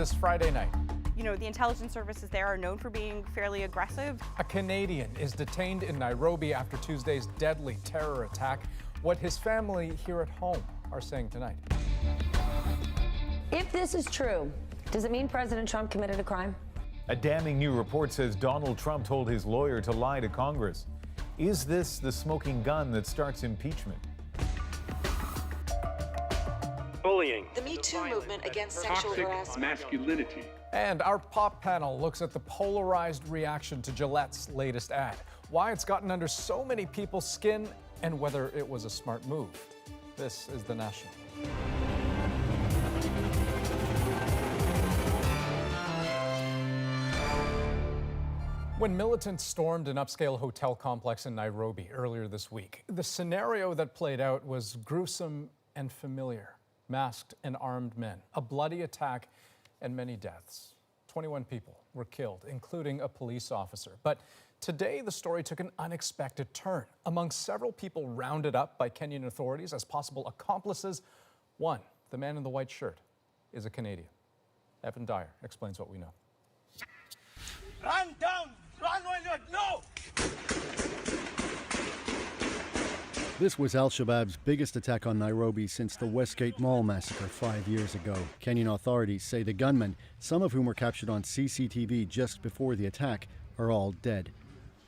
this Friday night. You know, the intelligence services there are known for being fairly aggressive. A Canadian is detained in Nairobi after Tuesday's deadly terror attack. What his family here at home are saying tonight. If this is true, does it mean President Trump committed a crime? A damning new report says Donald Trump told his lawyer to lie to Congress. Is this the smoking gun that starts impeachment? Bullying. The Me Too movement against sexual harassment. Masculinity. And our pop panel looks at the polarized reaction to Gillette's latest ad, why it's gotten under so many people's skin, and whether it was a smart move. This is The National. When militants stormed an upscale hotel complex in Nairobi earlier this week, the scenario that played out was gruesome and familiar. Masked and armed men, a bloody attack, and many deaths. 21 people were killed, including a police officer. But today, the story took an unexpected turn. Among several people rounded up by Kenyan authorities as possible accomplices, one, the man in the white shirt, is a Canadian. Evan Dyer explains what we know. Run down! Run while you're... No! This was Al-Shabaab's biggest attack on Nairobi since the Westgate Mall massacre 5 years ago. Kenyan authorities say the gunmen, some of whom were captured on CCTV just before the attack, are all dead.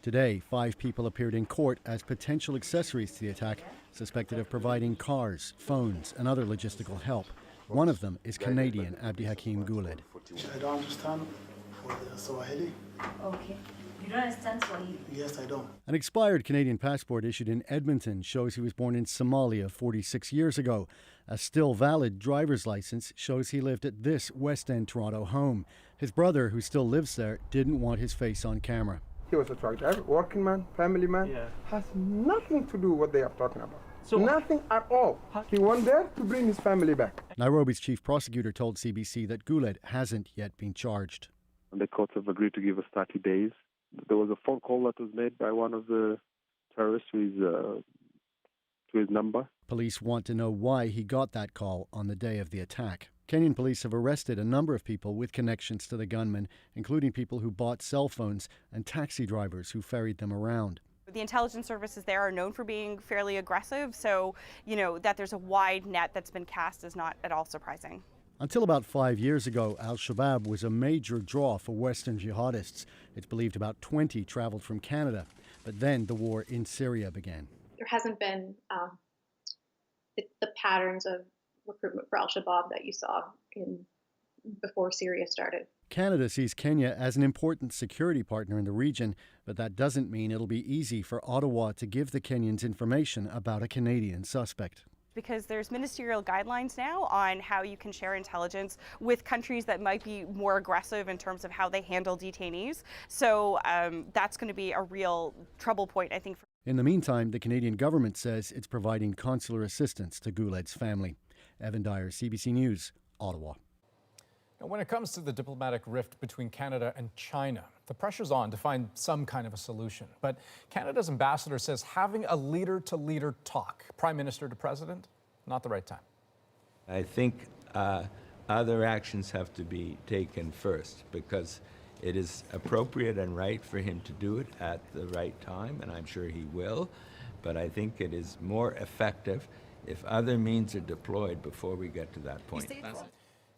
Today, 5 people appeared in court as potential accessories to the attack, suspected of providing cars, phones, and other logistical help. One of them is Canadian Abdi Hakim Guled. I don't understand for the Swahili. Okay. You don't understand Swahili? Yes, I don't. An expired Canadian passport issued in Edmonton shows he was born in Somalia 46 years ago. A still valid driver's license shows he lived at this West End Toronto home. His brother, who still lives there, didn't want his face on camera. He was a truck driver, working man, family man. Yeah. Has nothing to do with what they are talking about. So nothing at all. He went there to bring his family back. Nairobi's chief prosecutor told CBC that Guled hasn't yet been charged. The courts have agreed to give us 30 days. There was a phone call that was made by one of the terrorists to his number. Police want to know why he got that call on the day of the attack. Kenyan police have arrested a number of people with connections to the gunmen, including people who bought cell phones and taxi drivers who ferried them around. The intelligence services there are known for being fairly aggressive, so, you know, that there's a wide net that's been cast is not at all surprising. Until about 5 years ago, Al-Shabaab was a major draw for Western jihadists. It's believed about 20 traveled from Canada. But then the war in Syria began. There hasn't been the patterns of recruitment for Al-Shabaab that you saw before Syria started. Canada sees Kenya as an important security partner in the region, but that doesn't mean it'll be easy for Ottawa to give the Kenyans information about a Canadian suspect. Because there's ministerial guidelines now on how you can share intelligence with countries that might be more aggressive in terms of how they handle detainees. So that's going to be a real trouble point, I think. In the meantime, the Canadian government says it's providing consular assistance to Guled's family. Evan Dyer, CBC News, Ottawa. Now, when it comes to the diplomatic rift between Canada and China, the pressure's on to find some kind of a solution. But Canada's ambassador says having a leader-to-leader talk, prime minister to president, not the right time. I think other actions have to be taken first, because it is appropriate and right for him to do it at the right time, and I'm sure he will. But I think it is more effective if other means are deployed before we get to that point.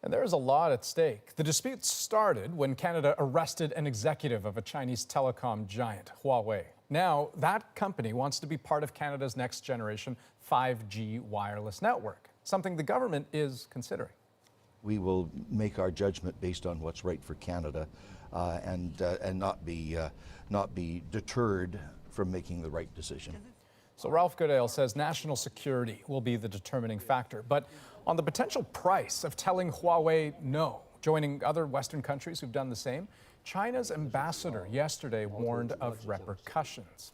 And there is a lot at stake. The dispute started when Canada arrested an executive of a Chinese telecom giant, Huawei. Now, that company wants to be part of Canada's next generation 5G wireless network, something the government is considering. We will make our judgment based on what's right for Canada and not be deterred from making the right decision. So Ralph Goodale says national security will be the determining factor. But on the potential price of telling Huawei no, joining other Western countries who've done the same, China's ambassador yesterday warned of repercussions.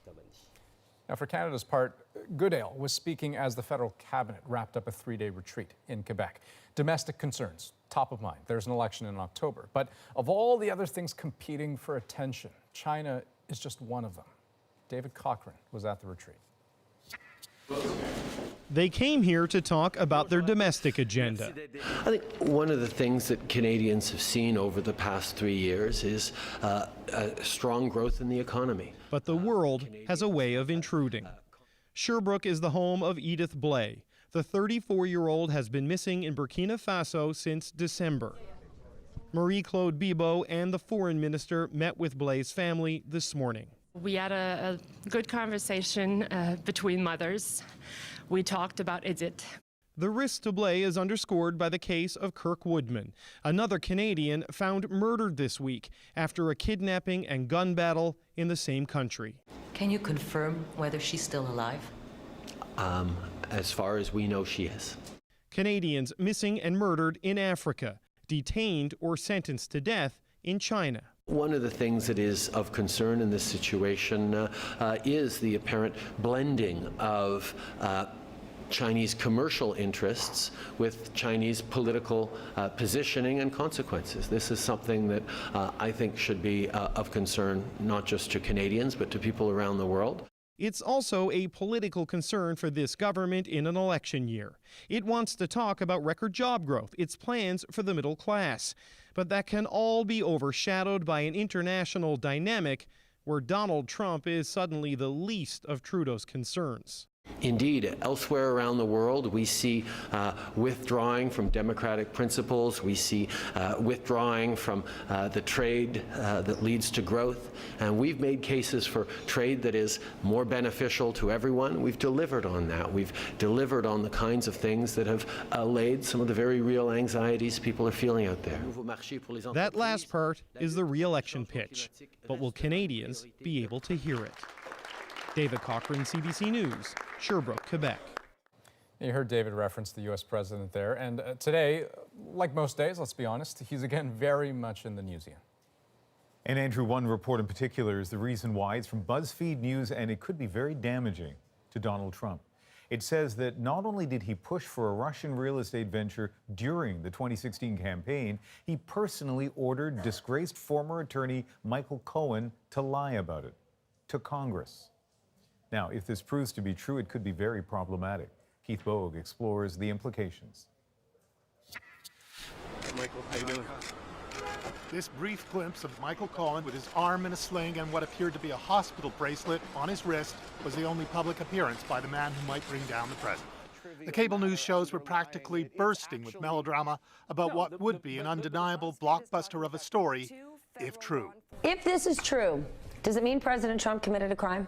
Now, for Canada's part, Goodale was speaking as the federal cabinet wrapped up a 3-day retreat in Quebec. Domestic concerns, top of mind. There's an election in October. But of all the other things competing for attention, China is just one of them. David Cochran was at the retreat. They came here to talk about their domestic agenda. I think one of the things that Canadians have seen over the past 3 years is a strong growth in the economy. But the world has a way of intruding. Sherbrooke is the home of Edith Blais. The 34-year-old has been missing in Burkina Faso since December. Marie-Claude Bibeau and the foreign minister met with Blais' family this morning. We had a good conversation between mothers. We talked about Edith. The risk to Blais is underscored by the case of Kirk Woodman, another Canadian found murdered this week after a kidnapping and gun battle in the same country. Can you confirm whether she's still alive? As far as we know, she is. Canadians missing and murdered in Africa, detained or sentenced to death in China. One of the things that is of concern in this situation is the apparent blending of Chinese commercial interests with Chinese political positioning and consequences. This is something that I think should be of concern not just to Canadians but to people around the world. It's also a political concern for this government in an election year. It wants to talk about record job growth, its plans for the middle class. But that can all be overshadowed by an international dynamic where Donald Trump is suddenly the least of Trudeau's concerns. Indeed, elsewhere around the world, we see withdrawing from democratic principles. We see withdrawing from the trade that leads to growth. And we've made cases for trade that is more beneficial to everyone. We've delivered on that. We've delivered on the kinds of things that have allayed some of the very real anxieties people are feeling out there. That last part is the re-election pitch. But will Canadians be able to hear it? David Cochran, CBC News, Sherbrooke, Quebec. You heard David reference the U.S. president there, and today, like most days, let's be honest, he's again very much in the newsroom. And Andrew, one report in particular is the reason why. It's from BuzzFeed News, and it could be very damaging to Donald Trump. It says that not only did he push for a Russian real estate venture during the 2016 campaign, he personally ordered disgraced former attorney Michael Cohen to lie about it to Congress. Now, if this proves to be true, it could be very problematic. Keith Bogue explores the implications. Michael, how you doing? This brief glimpse of Michael Cohen with his arm in a sling and what appeared to be a hospital bracelet on his wrist was the only public appearance by the man who might bring down the president. The cable news shows were practically bursting with melodrama about what would be an undeniable blockbuster of a story, if true. If this is true, does it mean President Trump committed a crime?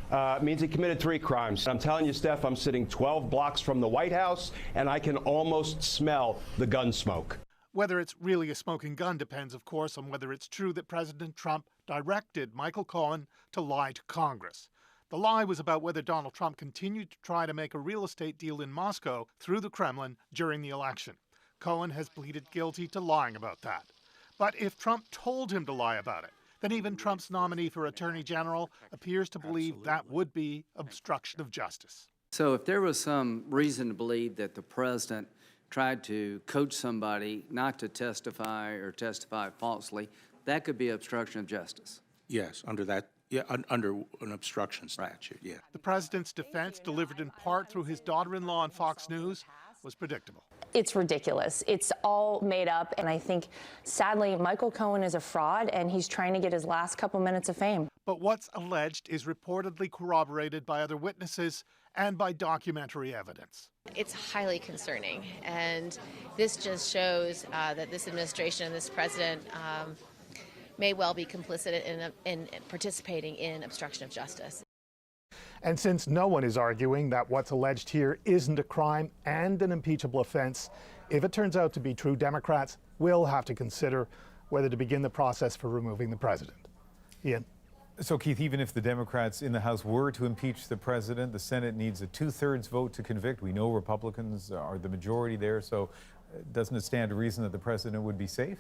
It means he committed 3 crimes. I'm telling you, Steph, I'm sitting 12 blocks from the White House, and I can almost smell the gun smoke. Whether it's really a smoking gun depends, of course, on whether it's true that President Trump directed Michael Cohen to lie to Congress. The lie was about whether Donald Trump continued to try to make a real estate deal in Moscow through the Kremlin during the election. Cohen has pleaded guilty to lying about that. But if Trump told him to lie about it, then even Trump's nominee for Attorney General appears to believe that would be obstruction of justice. So if there was some reason to believe that the president tried to coach somebody not to testify or testify falsely, that could be obstruction of justice. Yes, under that, under an obstruction statute, yeah. The president's defense, delivered in part through his daughter-in-law on Fox News, was predictable. It's ridiculous. It's all made up, and I think, sadly, Michael Cohen is a fraud, and he's trying to get his last couple minutes of fame. But what's alleged is reportedly corroborated by other witnesses and by documentary evidence. It's highly concerning, and this just shows that this administration and this president may well be complicit in participating in obstruction of justice. And since no one is arguing that what's alleged here isn't a crime and an impeachable offense, if it turns out to be true, Democrats will have to consider whether to begin the process for removing the president. Ian? So, Keith, even if the Democrats in the House were to impeach the president, the Senate needs a 2/3 vote to convict. We know Republicans are the majority there, so doesn't it stand to reason that the president would be safe?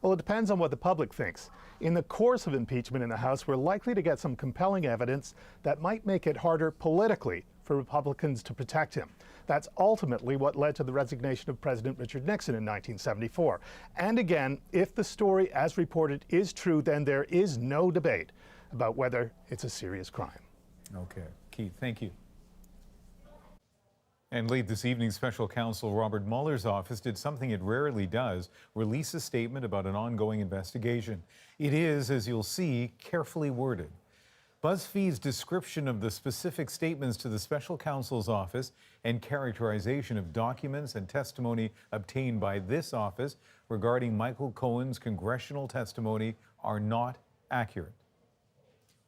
Well, it depends on what the public thinks. In the course of impeachment in the House, we're likely to get some compelling evidence that might make it harder politically for Republicans to protect him. That's ultimately what led to the resignation of President Richard Nixon in 1974. And again, if the story as reported is true, then there is no debate about whether it's a serious crime. Okay. Keith, thank you. And late this evening, special counsel Robert Mueller's office did something it rarely does, release a statement about an ongoing investigation. It is, as you'll see, carefully worded. BuzzFeed's description of the specific statements to the special counsel's office and characterization of documents and testimony obtained by this office regarding Michael Cohen's congressional testimony are not accurate.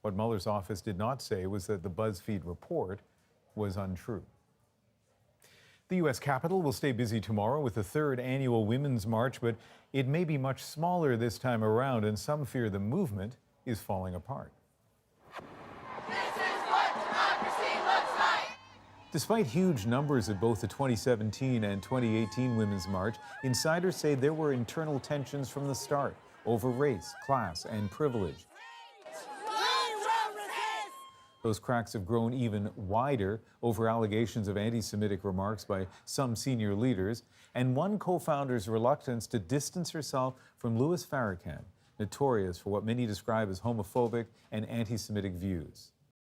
What Mueller's office did not say was that the BuzzFeed report was untrue. The U.S. Capitol will stay busy tomorrow with the third annual Women's March, but it may be much smaller this time around, and some fear the movement is falling apart. Despite huge numbers at both the 2017 and 2018 Women's March, insiders say there were internal tensions from the start over race, class, and privilege. Those cracks have grown even wider over allegations of anti-Semitic remarks by some senior leaders, and one co-founder's reluctance to distance herself from Louis Farrakhan, notorious for what many describe as homophobic and anti-Semitic views.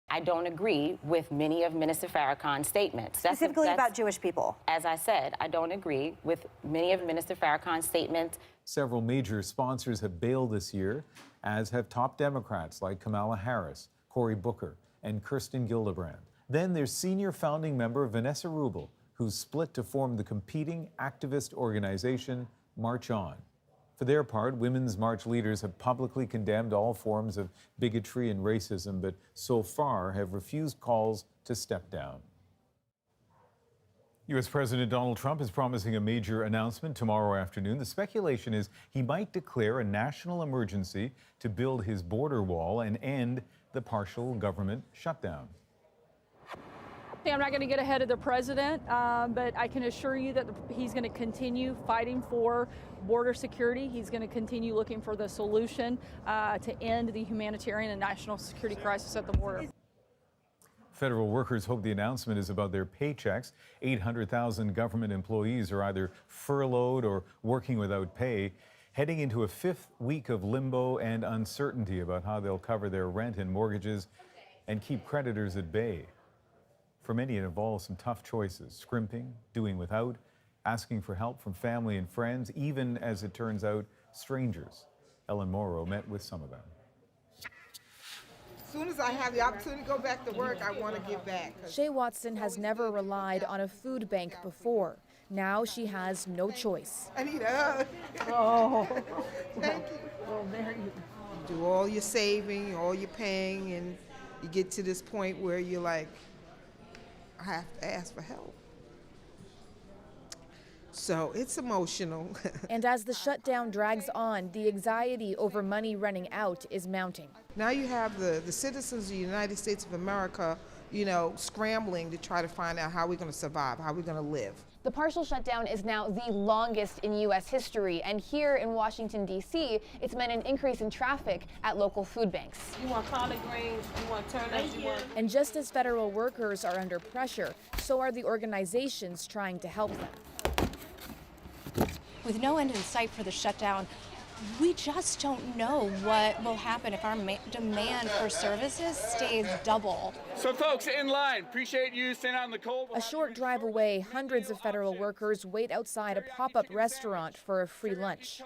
I don't agree with many of Minister Farrakhan's statements. Specifically about Jewish people. As I said, I don't agree with many of Minister Farrakhan's statements. Several major sponsors have bailed this year, as have top Democrats like Kamala Harris, Cory Booker, and Kirsten Gillibrand. Then there's senior founding member Vanessa Rubel, who's split to form the competing activist organization March On. For their part, Women's March leaders have publicly condemned all forms of bigotry and racism, but so far have refused calls to step down. U.S. President Donald Trump is promising a major announcement tomorrow afternoon. The speculation is he might declare a national emergency to build his border wall and end the partial government shutdown. I'm not going to get ahead of the president, but I can assure you that he's going to continue fighting for border security. He's going to continue looking for the solution to end the humanitarian and national security crisis at the border. Federal workers hope the announcement is about their paychecks. 800,000 government employees are either furloughed or working without pay, heading into a fifth week of limbo and uncertainty about how they'll cover their rent and mortgages and keep creditors at bay. For many, it involves some tough choices: scrimping, doing without, asking for help from family and friends, even, as it turns out, strangers. Ellen Morrow met with some of them. As soon as I have the opportunity to go back to work, I want to give back. Shay Watson has never relied on a food bank before. Now she has no choice. I need a hug. Oh, thank you. Well, there you do all your saving, all your paying, and you get to this point where you're like, I have to ask for help. So it's emotional. And as the shutdown drags on, the anxiety over money running out is mounting. Now you have the citizens of the United States of America, scrambling to try to find out how we're going to survive, how we're going to live. The partial shutdown is now the longest in U.S. history, and here in Washington, D.C., it's meant an increase in traffic at local food banks. You want collard greens, you want turnips, you want... And just as federal workers are under pressure, so are the organizations trying to help them. With no end in sight for the shutdown, we just don't know what will happen if our demand for services stays double. So folks, in line, appreciate you staying out in the cold. A short drive away, hundreds of federal workers wait outside a pop-up restaurant for a free lunch.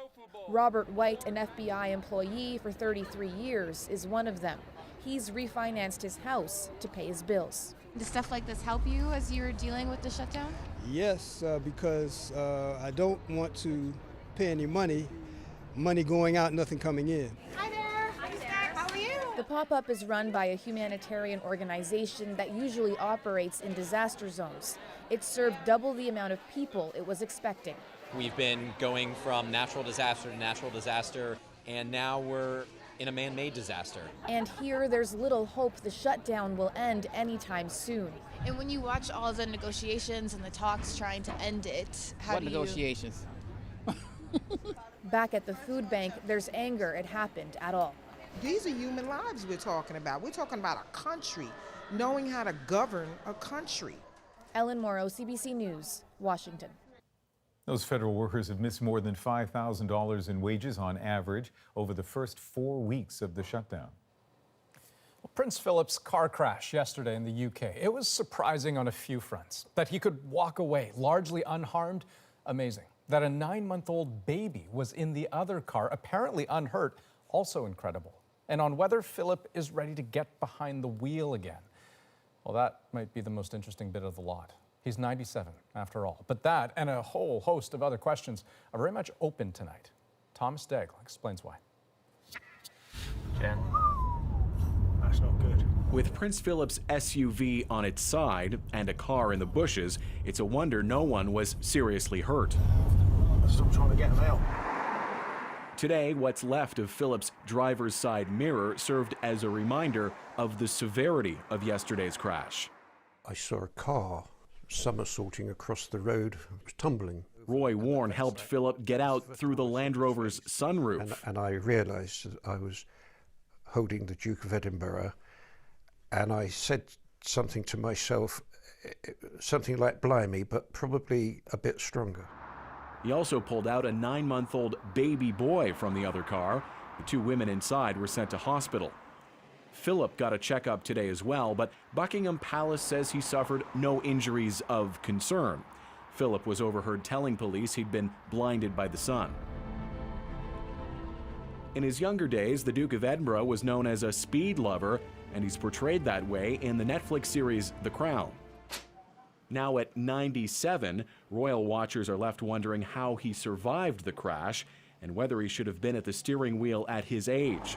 Robert White, an FBI employee for 33 years, is one of them. He's refinanced his house to pay his bills. Does stuff like this help you as you're dealing with the shutdown? Yes, because I don't want to pay any money going out, nothing coming in. Hi there. How are you? The pop-up is run by a humanitarian organization that usually operates in disaster zones. It served double the amount of people it was expecting. We've been going from natural disaster to natural disaster, and now we're in a man-made disaster. And here there's little hope the shutdown will end anytime soon. And when you watch all the negotiations and the talks trying to end it, What negotiations? Back at the food bank, there's anger it happened at all. These are human lives we're talking about. We're talking about a country, knowing how to govern a country. Ellen Morrow, CBC News, Washington. Those federal workers have missed more than $5,000 in wages on average over the first 4 weeks of the shutdown. Prince Philip's car crash yesterday in the UK. It was surprising on a few fronts. That he could walk away largely unharmed, amazing. That a 9-month-old baby was in the other car, apparently unhurt, also incredible. And on whether Philip is ready to get behind the wheel again. Well, that might be the most interesting bit of the lot. He's 97, after all. But that and a whole host of other questions are very much open tonight. Thomas Daigle explains why. Jen, that's not good. With Prince Philip's SUV on its side and a car in the bushes, it's a wonder no one was seriously hurt. I'm still trying to get him out. Today, what's left of Philip's driver's side mirror served as a reminder of the severity of yesterday's crash. I saw a car somersaulting across the road. It was tumbling. Roy Warren helped Philip get out through the Land Rover's sunroof. And I realised that I was holding the Duke of Edinburgh, and I said something to myself, something like blimey, but probably a bit stronger. He also pulled out a 9-month-old baby boy from the other car. The 2 women inside were sent to hospital. Philip got a checkup today as well, but Buckingham Palace says he suffered no injuries of concern. Philip was overheard telling police he'd been blinded by the sun. In his younger days, the Duke of Edinburgh was known as a speed lover, and he's portrayed that way in the Netflix series The Crown. Now at 97, royal watchers are left wondering how he survived the crash and whether he should have been at the steering wheel at his age.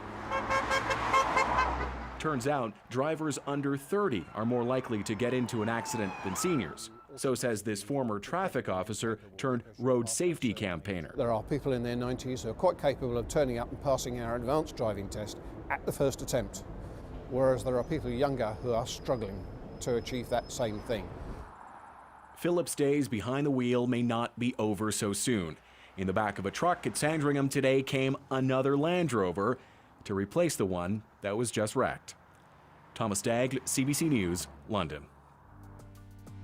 Turns out, drivers under 30 are more likely to get into an accident than seniors. So says this former traffic officer turned road safety campaigner. There are people in their 90s who are quite capable of turning up and passing our advanced driving test at the first attempt, whereas there are people younger who are struggling to achieve that same thing. Philip's days behind the wheel may not be over so soon. In the back of a truck at Sandringham today came another Land Rover to replace the one that was just wrecked. Thomas Daigle, CBC News, London.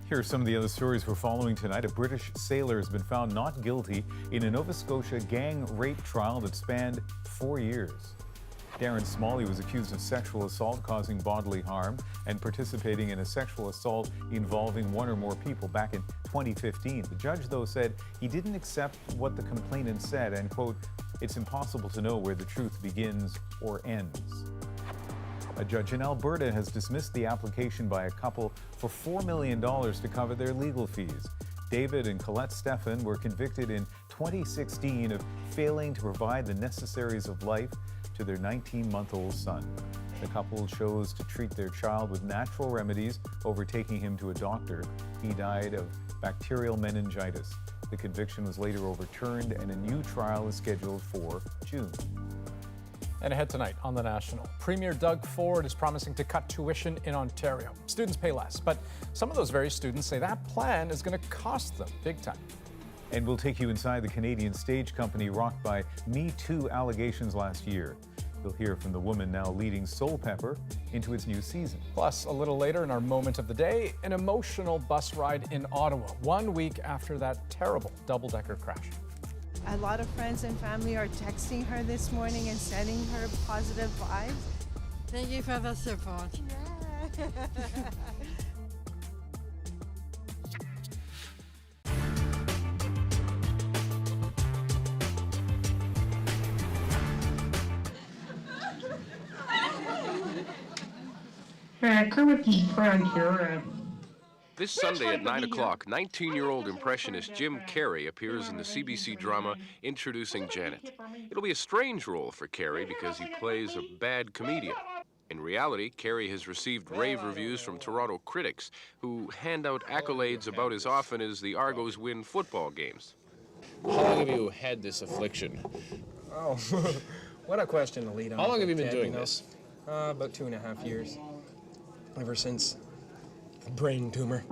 Here are some of the other stories we're following tonight. A British sailor has been found not guilty in a Nova Scotia gang rape trial that spanned 4 years. Darren Smalley was accused of sexual assault causing bodily harm and participating in a sexual assault involving 1 or more people back in 2015. The judge, though, said he didn't accept what the complainant said and, quote, "It's impossible to know where the truth begins or ends." A judge in Alberta has dismissed the application by a couple for $4 million to cover their legal fees. David and Colette Stephan were convicted in 2016 of failing to provide the necessaries of life to their 19-month-old son. The couple chose to treat their child with natural remedies over taking him to a doctor. He died of bacterial meningitis. The conviction was later overturned and a new trial is scheduled for June. And ahead tonight on The National, Premier Doug Ford is promising to cut tuition in Ontario. Students pay less, but some of those very students say that plan is going to cost them big time. And we'll take you inside the Canadian stage company rocked by Me Too allegations last year. You'll hear from the woman now leading Soul Pepper into its new season. Plus, a little later in our moment of the day, an emotional bus ride in Ottawa, 1 week after that terrible double-decker crash. A lot of friends and family are texting her this morning and sending her positive vibes. Thank you for the support. Yeah. Come with your friend here. This Sunday at 9 o'clock, 19-year-old impressionist Jim Carrey appears in the CBC drama Introducing Janet. It'll be a strange role for Carrey because he plays a bad comedian. In reality, Carrey has received rave reviews from Toronto critics who hand out accolades about as often as the Argos win football games. How long have you had this affliction? Oh, what a question to lead on. How long have you been Ted, doing know? this? About 2.5 years. Ever since a brain tumor.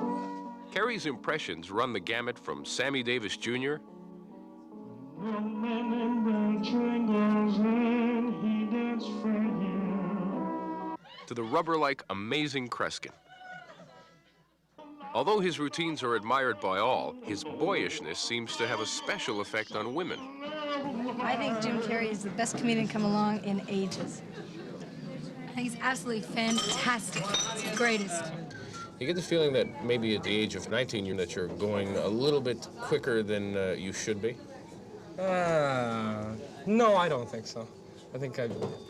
Carrey's impressions run the gamut from Sammy Davis Jr. to the rubber-like Amazing Kreskin. Although his routines are admired by all, his boyishness seems to have a special effect on women. I think Jim Carrey is the best comedian come along in ages. I think it's absolutely fantastic. It's the greatest. You get the feeling that maybe at the age of 19, that you're going a little bit quicker than you should be? No, I don't think so. I think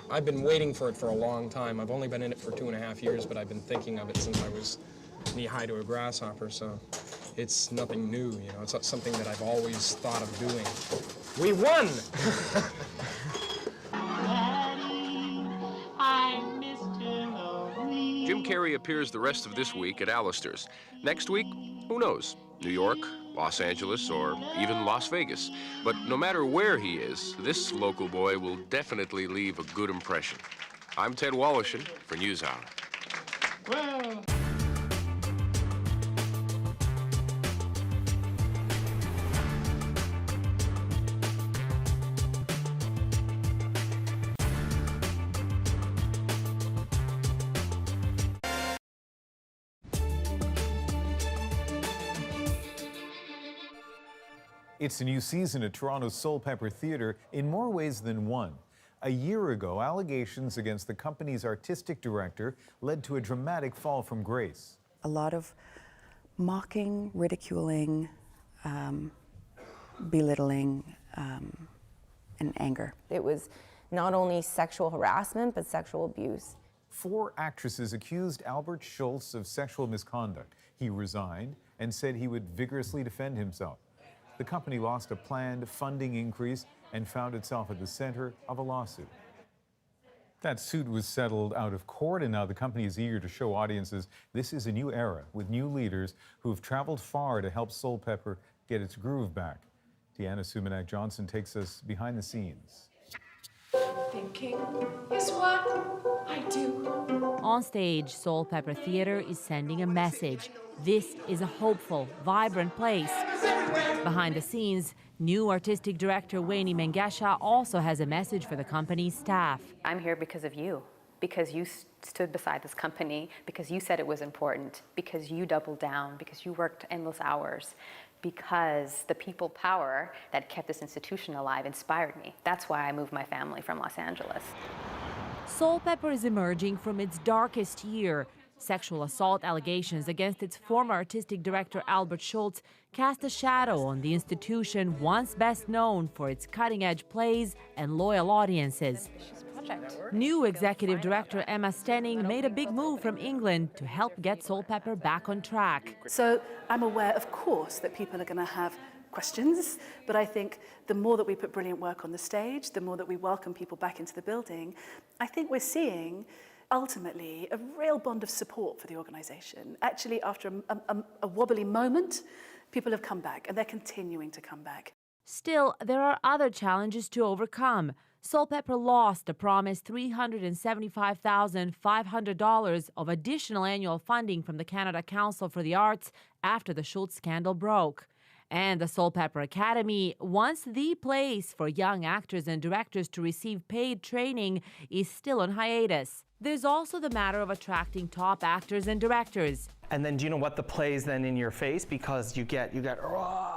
I've been waiting for it for a long time. I've only been in it for 2.5 years, but I've been thinking of it since I was knee-high to a grasshopper, so it's nothing new, you know. It's something that I've always thought of doing. We won! Jim Carrey appears the rest of this week at Alistair's. Next week, who knows? New York, Los Angeles, or even Las Vegas. But no matter where he is, this local boy will definitely leave a good impression. I'm Ted Wallishin for NewsHour. Well. It's a new season at Toronto's Soul Pepper Theatre in more ways than one. A year ago, allegations against the company's artistic director led to a dramatic fall from grace. A lot of mocking, ridiculing, belittling, and anger. It was not only sexual harassment, but sexual abuse. 4 actresses accused Albert Schultz of sexual misconduct. He resigned and said he would vigorously defend himself. The company lost a planned funding increase and found itself at the center of a lawsuit. That suit was settled out of court, and now the company is eager to show audiences this is a new era with new leaders who have traveled far to help Soul Pepper get its groove back. Deanna Sumanak-Johnson takes us behind the scenes. Thinking is what I do. On stage, Soul Pepper Theatre is sending a message. This is a hopeful, vibrant place. Behind the scenes, new artistic director Wayne Mengesha also has a message for the company's staff. I'm here because of you, because you stood beside this company, because you said it was important, because you doubled down, because you worked endless hours, because the people power that kept this institution alive inspired me. That's why I moved my family from Los Angeles. Soul Pepper is emerging from its darkest year. Sexual assault allegations against its former artistic director Albert Schultz cast a shadow on the institution once best known for its cutting-edge plays and loyal audiences. New executive director Emma Stenning made a big move from England to help get Soul Pepper back on track. So I'm aware, of course, that people are going to have questions, but I think the more that we put brilliant work on the stage, the more that we welcome people back into the building, I think we're seeing ultimately a real bond of support for the organisation. Actually, after a wobbly moment, people have come back, and they're continuing to come back. Still, there are other challenges to overcome. Soul Pepper lost the promised $375,500 of additional annual funding from the Canada Council for the Arts after the Schultz scandal broke. And the Soul Pepper Academy, once the place for young actors and directors to receive paid training, is still on hiatus. There's also the matter of attracting top actors and directors. And then do you know what the play's then in your face? Because you get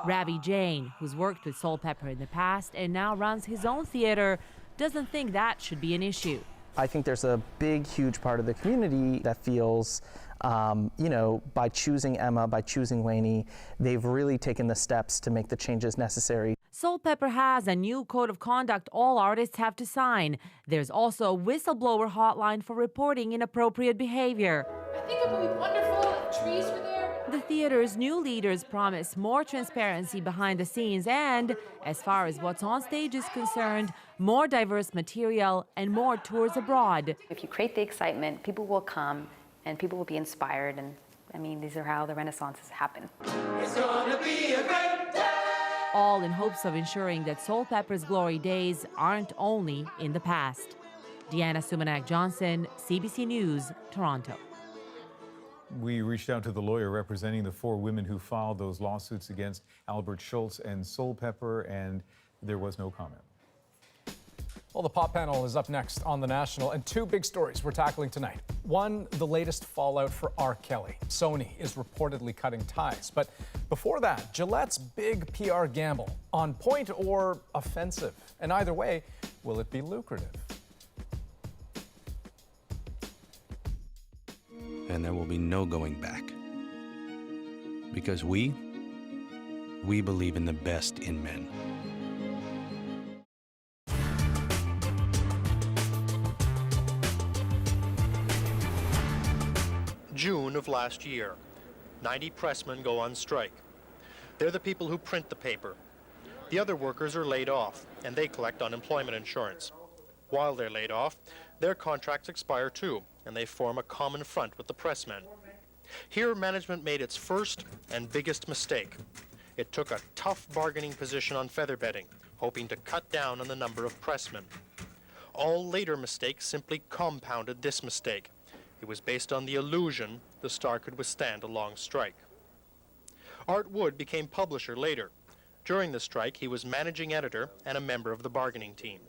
Ravi Jain, who's worked with Soul Pepper in the past and now runs his own theater, doesn't think that should be an issue. I think there's a big, huge part of the community that feels, by choosing Emma, by choosing Wayne, they've really taken the steps to make the changes necessary. Soul Pepper has a new code of conduct all artists have to sign. There's also a whistleblower hotline for reporting inappropriate behavior. I think it would be wonderful if trees were there. The theater's new leaders promise more transparency behind the scenes and, as far as what's on stage is concerned, more diverse material and more tours abroad. If you create the excitement, people will come and people will be inspired, and I mean, these are how the Renaissances happen. It's gonna be a great day. All in hopes of ensuring that Soul Pepper's glory days aren't only in the past. Deanna Sumanak-Johnson, CBC News, Toronto. We reached out to the lawyer representing the 4 women who filed those lawsuits against Albert Schultz and Soul Pepper, and there was no comment. Well, the Pop Panel is up next on The National, and 2 big stories we're tackling tonight. One, the latest fallout for R. Kelly. Sony is reportedly cutting ties. But before that, Gillette's big PR gamble. On point or offensive? And either way, will it be lucrative? and there will be no going back. Because we believe in the best in men. June of last year, 90 pressmen go on strike. They're the people who print the paper. The other workers are laid off, and they collect unemployment insurance. While they're laid off, their contracts expire too, and they form a common front with the pressmen. Here, management made its first and biggest mistake. It took a tough bargaining position on feather bedding, hoping to cut down on the number of pressmen. All later mistakes simply compounded this mistake. It was based on the illusion the Star could withstand a long strike. Art Wood became publisher later. During the strike, he was managing editor and a member of the bargaining team.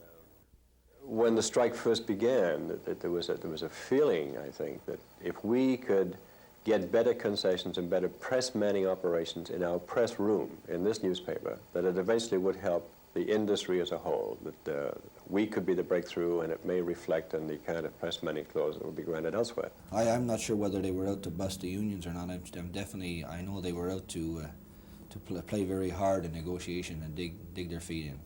When the strike first began, there was a feeling, I think, that if we could get better concessions and better press manning operations in our press room in this newspaper, that it eventually would help the industry as a whole, that we could be the breakthrough, and it may reflect on the kind of press manning clause that would be granted elsewhere. I'm not sure whether they were out to bust the unions or not. I know they were out to play very hard in negotiation and dig their feet in.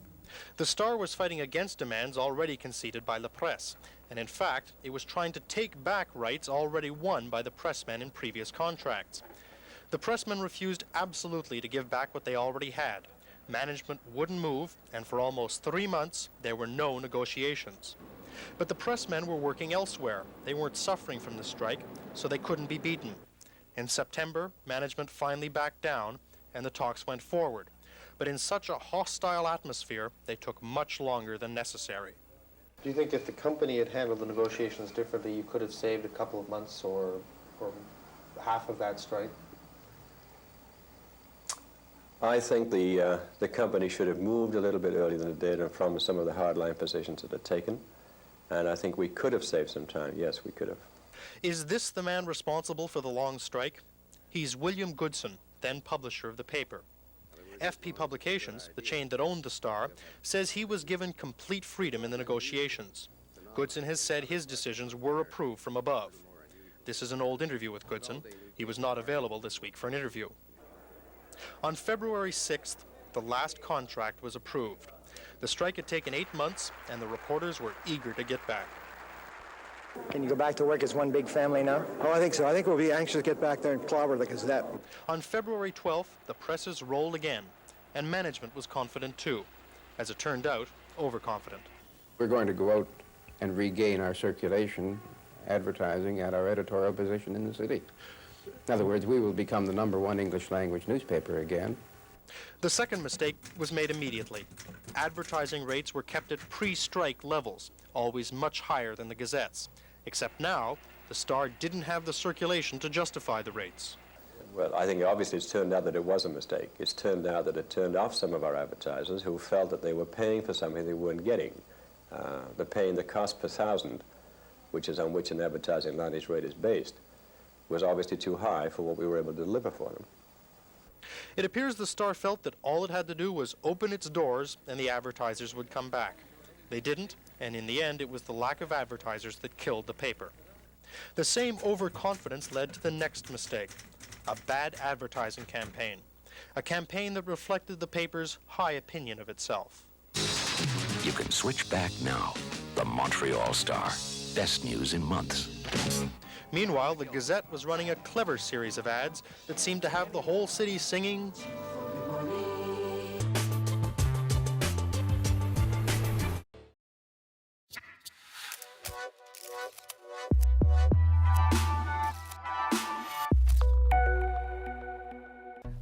The Star was fighting against demands already conceded by La Presse, and in fact, it was trying to take back rights already won by the pressmen in previous contracts. The pressmen refused absolutely to give back what they already had. Management wouldn't move, and for almost 3 months, there were no negotiations. But the pressmen were working elsewhere. They weren't suffering from the strike, so they couldn't be beaten. In September, management finally backed down, and the talks went forward. But in such a hostile atmosphere, they took much longer than necessary. Do you think if the company had handled the negotiations differently, you could have saved a couple of months or half of that strike? I think the company should have moved a little bit earlier than it did from some of the hardline positions it had taken, and I think we could have saved some time. Yes, we could have. Is this the man responsible for the long strike? He's William Goodson, then publisher of the paper. FP Publications, the chain that owned the Star, says he was given complete freedom in the negotiations. Goodson has said his decisions were approved from above. This is an old interview with Goodson. He was not available this week for an interview. On February 6th, the last contract was approved. The strike had taken 8 months, and the reporters were eager to get back. Can you go back to work as one big family now? Oh, I think so. I think we'll be anxious to get back there and clobber the Gazette. On February 12th, the presses rolled again, and management was confident too. As it turned out, overconfident. We're going to go out and regain our circulation, advertising, and our editorial position in the city. In other words, we will become the #1 English language newspaper again. The second mistake was made immediately. Advertising rates were kept at pre-strike levels, always much higher than the Gazette's. Except now, the Star didn't have the circulation to justify the rates. Well, I think obviously it's turned out that it was a mistake. It's turned out that it turned off some of our advertisers who felt that they were paying for something they weren't getting. They're paying the cost per thousand, which is on which an advertising advantage rate is based, was obviously too high for what we were able to deliver for them. It appears the Star felt that all it had to do was open its doors and the advertisers would come back. They didn't, and in the end it was the lack of advertisers that killed the paper. The same overconfidence led to the next mistake, a bad advertising campaign. A campaign that reflected the paper's high opinion of itself. You can switch back now. The Montreal Star. Best news in months. Meanwhile, the Gazette was running a clever series of ads that seemed to have the whole city singing,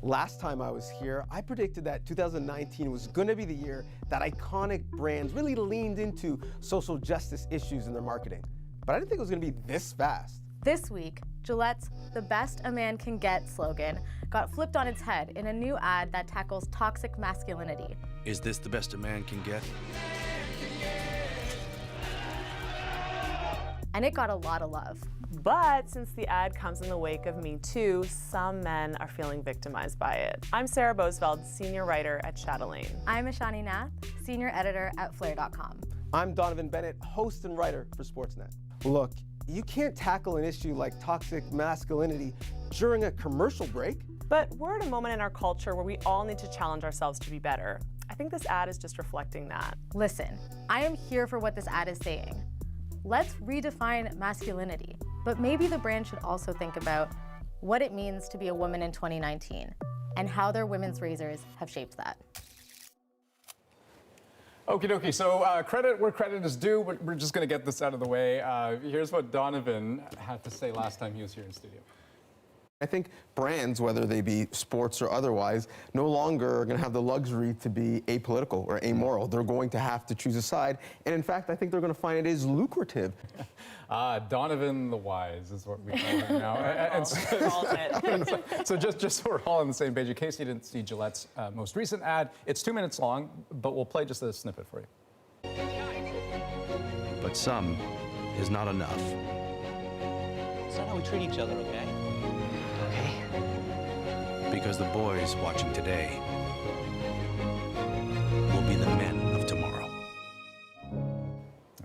Last time I was here, I predicted that 2019 was going to be the year that iconic brands really leaned into social justice issues in their marketing. But I didn't think it was going to be this fast. This week, Gillette's "The Best a Man Can Get" slogan got flipped on its head in a new ad that tackles toxic masculinity. Is this the best a man can get? And it got a lot of love. But since the ad comes in the wake of Me Too, some men are feeling victimized by it. I'm Sarah Bosveld, senior writer at Chatelaine. I'm Ashani Nath, senior editor at Flair.com. I'm Donovan Bennett, host and writer for Sportsnet. Look, you can't tackle an issue like toxic masculinity during a commercial break. But we're at a moment in our culture where we all need to challenge ourselves to be better. I think this ad is just reflecting that. Listen, I am here for what this ad is saying. Let's redefine masculinity. But maybe the brand should also think about what it means to be a woman in 2019 and how their women's razors have shaped that. Okie dokie, so credit where credit is due. We're just going to get this out of the way. Here's what Donovan had to say last time he was here in studio. I think brands, whether they be sports or otherwise, no longer are going to have the luxury to be apolitical or amoral. They're going to have to choose a side. And in fact, I think they're going to find it is lucrative. Donovan the Wise is what we call him now. So just so we're all on the same page, in case you didn't see Gillette's most recent ad, it's 2 minutes long, but we'll play just a snippet for you. But some is not enough. It's not how we treat each other, okay? Because the boys watching today will be the men of tomorrow.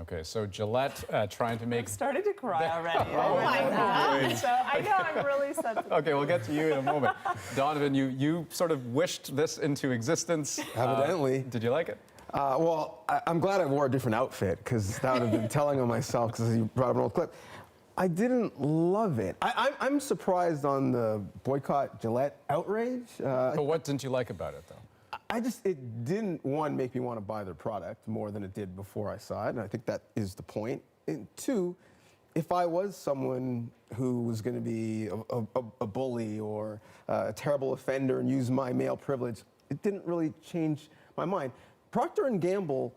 Okay, so Gillette trying to make... I'm starting to cry already. Oh my God. So I know I'm really sensitive. Okay, we'll get to you in a moment. Donovan, you sort of wished this into existence. Evidently. Did you like it? Well, I'm glad I wore a different outfit, because that would have been telling on myself, because you brought up an old clip. I didn't love it. I'm surprised on the boycott Gillette outrage. But what didn't you like about it, though? It didn't, one, make me want to buy their product more than it did before I saw it, and I think that is the point. And two, if I was someone who was going to be a bully or a terrible offender and use my male privilege, it didn't really change my mind. Procter & Gamble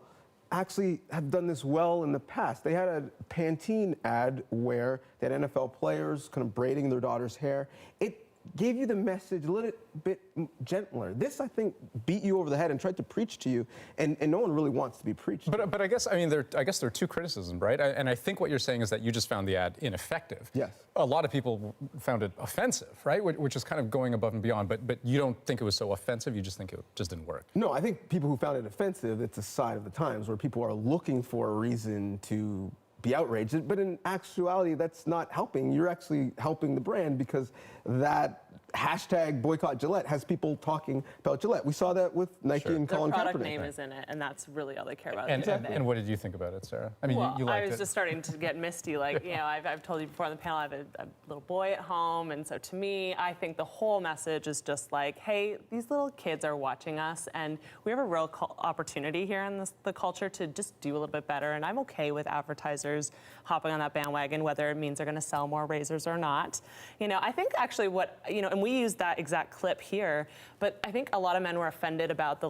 actually have done this well in the past. They had a Pantene ad where they had NFL players kind of braiding their daughter's hair. It gave you the message a little bit gentler. This, I think, beat you over the head and tried to preach to you, and no one really wants to be preached to. But I guess, there are two criticisms, right? And I think what you're saying is that you just found the ad ineffective. Yes. A lot of people found it offensive, right? Which is kind of going above and beyond, but you don't think it was so offensive, you just think it just didn't work. No, I think people who found it offensive, it's a side of the times where people are looking for a reason to be outraged, but in actuality, that's not helping. You're actually helping the brand, because that hashtag boycott Gillette has people talking about Gillette. We saw that with Nike and Colin Kaepernick. Their product name is in it, and that's really all they care about. And what did you think about it, Sarah? I mean, well, you liked it. I was just starting to get misty. Like, I've told you before on the panel, I have a little boy at home, and so to me, I think the whole message is just like, hey, these little kids are watching us, and we have a real opportunity here in the culture to just do a little bit better, and I'm okay with advertisers hopping on that bandwagon, whether it means they're going to sell more razors or not. I think actually and we use that exact clip here, but I think a lot of men were offended about the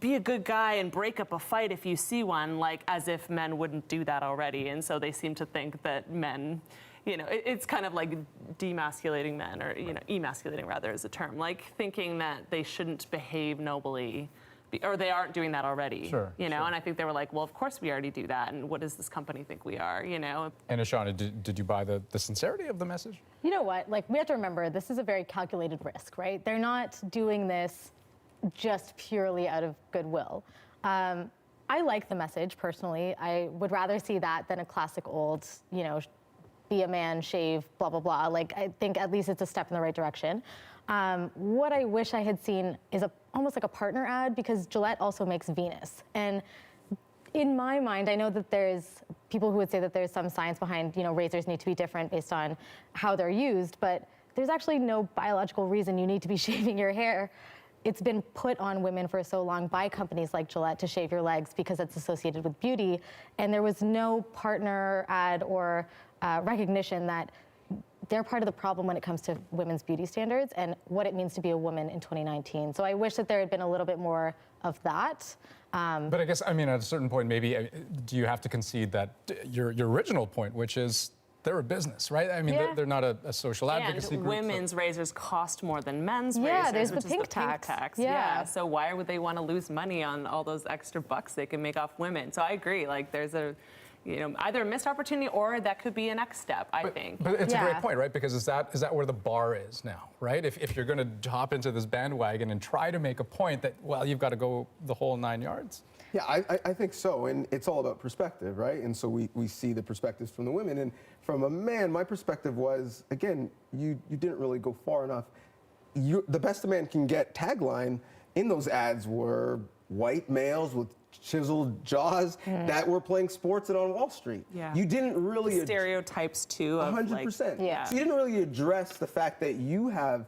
be a good guy and break up a fight if you see one, like as if men wouldn't do that already. And so they seem to think that men, it's kind of like demasculating men, or, emasculating rather is a term, like thinking that they shouldn't behave nobly, or they aren't doing that already. Sure. And I think they were like, well, of course we already do that, and what does this company think we are, And Ashana, did you buy the sincerity of the message? You know what? We have to remember, this is a very calculated risk, right? They're not doing this just purely out of goodwill. I like the message, personally. I would rather see that than a classic old, be a man, shave, blah, blah, blah. I think at least it's a step in the right direction. What I wish I had seen is almost like a partner ad, because Gillette also makes Venus. And in my mind, I know that there's people who would say that there's some science behind, razors need to be different based on how they're used, but there's actually no biological reason you need to be shaving your hair. It's been put on women for so long by companies like Gillette to shave your legs because it's associated with beauty, and there was no partner ad or recognition that they're part of the problem when it comes to women's beauty standards and what it means to be a woman in 2019. So I wish that there had been a little bit more of that. But I guess, at a certain point, maybe, do you have to concede that your original point, which is they're a business, right? They're not a social advocacy and group. women's razors cost more than men's razors. Yeah, there's the which pink is the pink tax. Yeah. So why would they want to lose money on all those extra bucks they can make off women? So I agree. There's a either a missed opportunity or that could be a next step, I think. But it's a great point, right? Because is that where the bar is now, right? If you're going to hop into this bandwagon and try to make a point that, well, you've got to go the whole 9 yards. Yeah, I think so, and it's all about perspective, right? And so we see the perspectives from the women, and from a man, my perspective was, again, you didn't really go far enough. The best a man can get tagline in those ads were white males with chiseled jaws that were playing sports and on Wall Street. Yeah. You didn't really... Stereotypes, too, of 100%. Yeah. So you didn't really address the fact that you have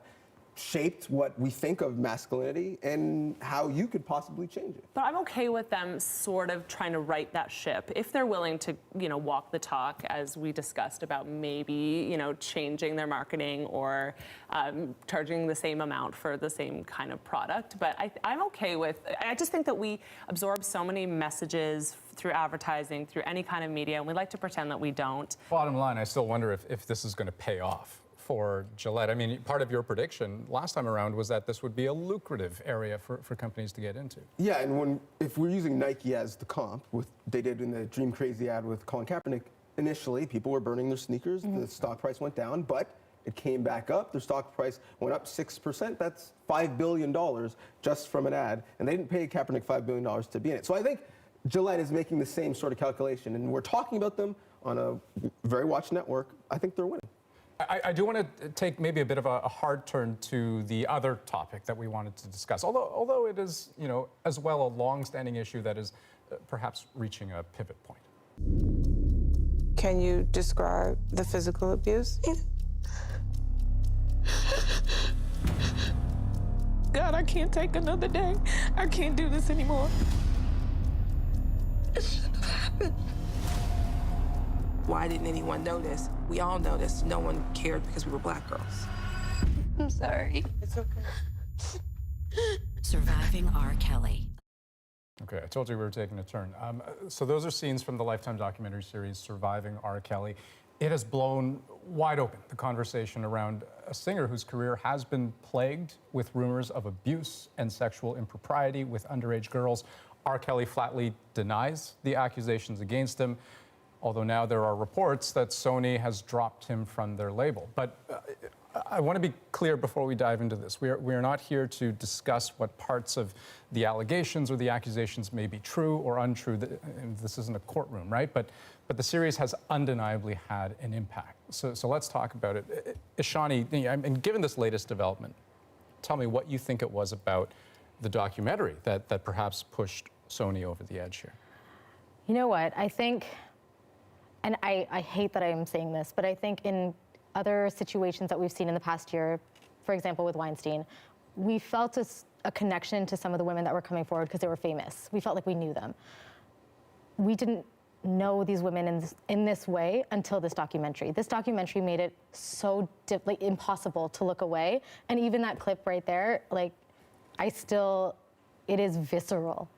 shaped what we think of masculinity and how you could possibly change it. But I'm okay with them sort of trying to right that ship if they're willing to, walk the talk, as we discussed about maybe, changing their marketing or charging the same amount for the same kind of product. But I'm okay with, I just think that we absorb so many messages through advertising, through any kind of media, and we like to pretend that we don't. Bottom line, I still wonder if this is going to pay off for Gillette. I mean, part of your prediction last time around was that this would be a lucrative area for companies to get into. Yeah, and if we're using Nike as the comp, they did in the Dream Crazy ad with Colin Kaepernick, initially people were burning their sneakers, the stock price went down, but it came back up, their stock price went up 6%, that's $5 billion just from an ad, and they didn't pay Kaepernick $5 billion to be in it. So I think Gillette is making the same sort of calculation, and we're talking about them on a very watched network. I think they're winning. I do want to take maybe a bit of a hard turn to the other topic that we wanted to discuss, although it is, as well a long-standing issue that is perhaps reaching a pivot point. Can you describe the physical abuse? God, I can't take another day. I can't do this anymore. It shouldn't have happened. Why didn't anyone notice? We all noticed. No one cared because we were black girls. I'm sorry. It's okay. Surviving R. Kelly. Okay, I told you we were taking a turn. So those are scenes from the Lifetime documentary series Surviving R. Kelly. It has blown wide open the conversation around a singer whose career has been plagued with rumors of abuse and sexual impropriety with underage girls. R. Kelly flatly denies the accusations against him, although now there are reports that Sony has dropped him from their label. But I want to be clear before we dive into this. We are not here to discuss what parts of the allegations or the accusations may be true or untrue. This isn't a courtroom, right? But the series has undeniably had an impact. So let's talk about it. Ishani, and given this latest development, tell me what you think it was about the documentary that perhaps pushed Sony over the edge here. You know what? I think, and I hate that I'm saying this, but I think in other situations that we've seen in the past year, for example, with Weinstein, we felt a connection to some of the women that were coming forward because they were famous. We felt like we knew them. We didn't know these women in this way until this documentary. This documentary made it so impossible to look away. And even that clip right there, it is visceral.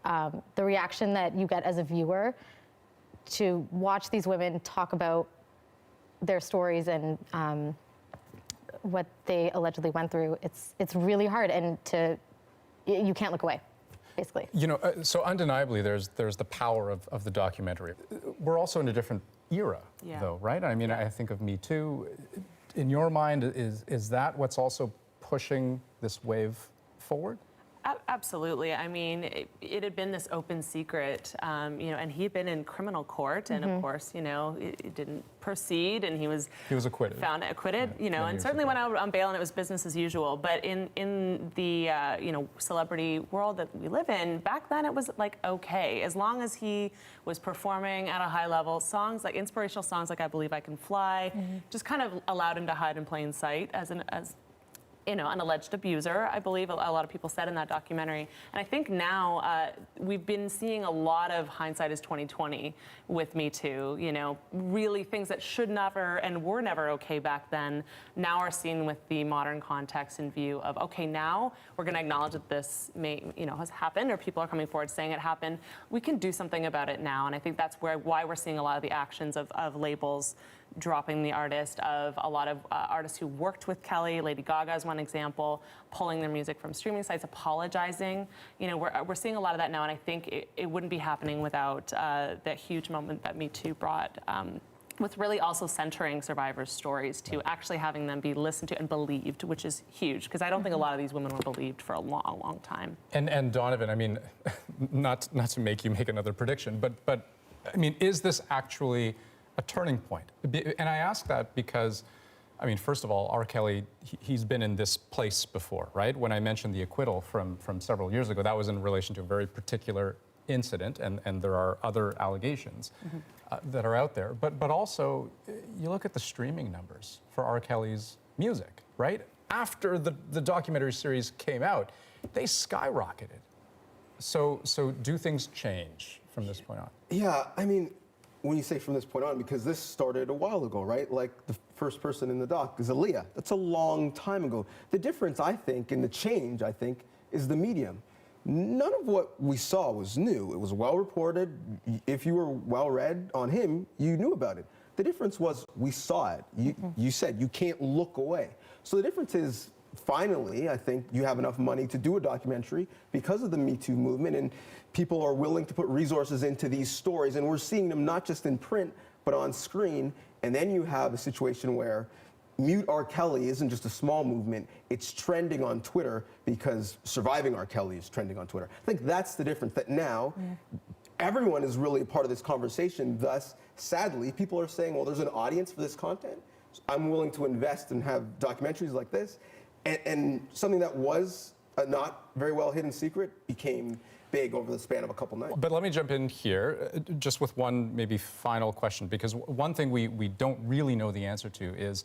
The reaction that you get as a viewer to watch these women talk about their stories and what they allegedly went through, it's really hard, and you can't look away, basically. So undeniably, there's the power of the documentary. We're also in a different era, though, right? I mean, I think of Me Too. In your mind, is that what's also pushing this wave forward? Absolutely. I mean, it had been this open secret, and he'd been in criminal court, and of course, it didn't proceed, and he was acquitted. Found acquitted, and certainly went out on bail, and it was business as usual. But in the celebrity world that we live in, back then it was okay, as long as he was performing at a high level, songs like inspirational songs like I Believe I Can Fly, just kind of allowed him to hide in plain sight as an alleged abuser, I believe a lot of people said in that documentary. And I think now we've been seeing a lot of hindsight is 2020 with Me Too. Really things that should never and were never okay back then now are seen with the modern context in view of, okay, now we're going to acknowledge that this has happened, or people are coming forward saying it happened. We can do something about it now. And I think that's why we're seeing a lot of the actions of labels dropping the artist, of a lot of artists who worked with Kelly. Lady Gaga is one example, pulling their music from streaming sites, apologizing. You know, we're seeing a lot of that now, and I think it wouldn't be happening without that huge moment that Me Too brought. With really also centering survivors' stories to actually having them be listened to and believed, which is huge, because I don't think a lot of these women were believed for a long, long time. And Donovan, I mean, not to make you make another prediction, but I mean, is this actually a turning point? And I ask that because, I mean, first of all, R. Kelly, he's been in this place before, right? When I mentioned the acquittal from several years ago, that was in relation to a very particular incident, and there are other allegations that are out there. But also, you look at the streaming numbers for R. Kelly's music, right? After the documentary series came out, they skyrocketed. So do things change from this point on? Yeah, I mean, when you say from this point on, because this started a while ago, right? Like the first person in the doc is Aaliyah. That's a long time ago. The difference, I think, and the change, I think, is the medium. None of what we saw was new. It was well reported. If you were well read on him, you knew about it. The difference was we saw it. You said you can't look away. So the difference is, finally, I think you have enough money to do a documentary because of the Me Too movement, and people are willing to put resources into these stories, and we're seeing them not just in print, but on screen. And then you have a situation where Mute R. Kelly isn't just a small movement, it's trending on Twitter because Surviving R. Kelly is trending on Twitter. I think that's the difference, that now everyone is really a part of this conversation. Thus, sadly, people are saying, well, there's an audience for this content. I'm willing to invest and have documentaries like this. And something that was a not very well hidden secret became big over the span of a couple nights. But let me jump in here, just with one maybe final question, because one thing we don't really know the answer to is,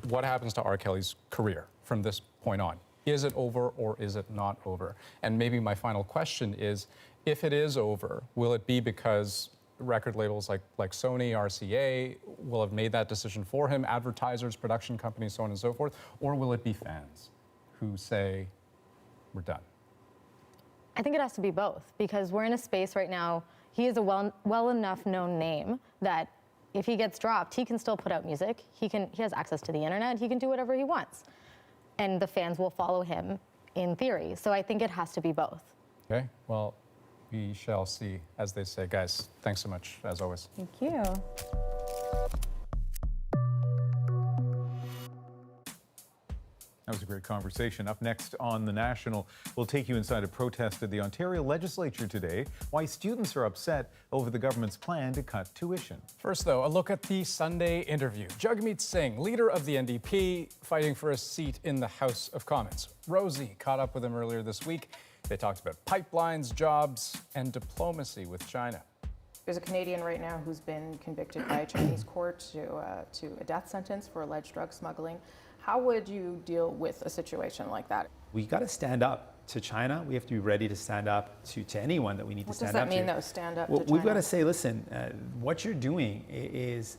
what happens to R. Kelly's career from this point on? Is it over or is it not over? And maybe my final question is, if it is over, will it be because record labels like Sony, RCA will have made that decision for him, advertisers, production companies, so on and so forth, or will it be fans who say, we're done? I think it has to be both, because we're in a space right now, he is a well enough known name that if he gets dropped, he can still put out music. He has access to the internet. He can do whatever he wants. And the fans will follow him in theory. So I think it has to be both. Okay, well, we shall see, as they say. Guys, thanks so much, as always. Thank you. That was a great conversation. Up next on The National, we'll take you inside a protest at the Ontario Legislature today, why students are upset over the government's plan to cut tuition. First, though, a look at the Sunday interview. Jagmeet Singh, leader of the NDP, fighting for a seat in the House of Commons. Rosie caught up with him earlier this week. They talked about pipelines, jobs, and diplomacy with China. There's a Canadian right now who's been convicted by a Chinese court to a death sentence for alleged drug smuggling. How would you deal with a situation like that? We got to stand up to China. We have to be ready to stand up to anyone that we need to stand up to. What does that mean, though, stand up to China? We've got to say, listen, what you're doing is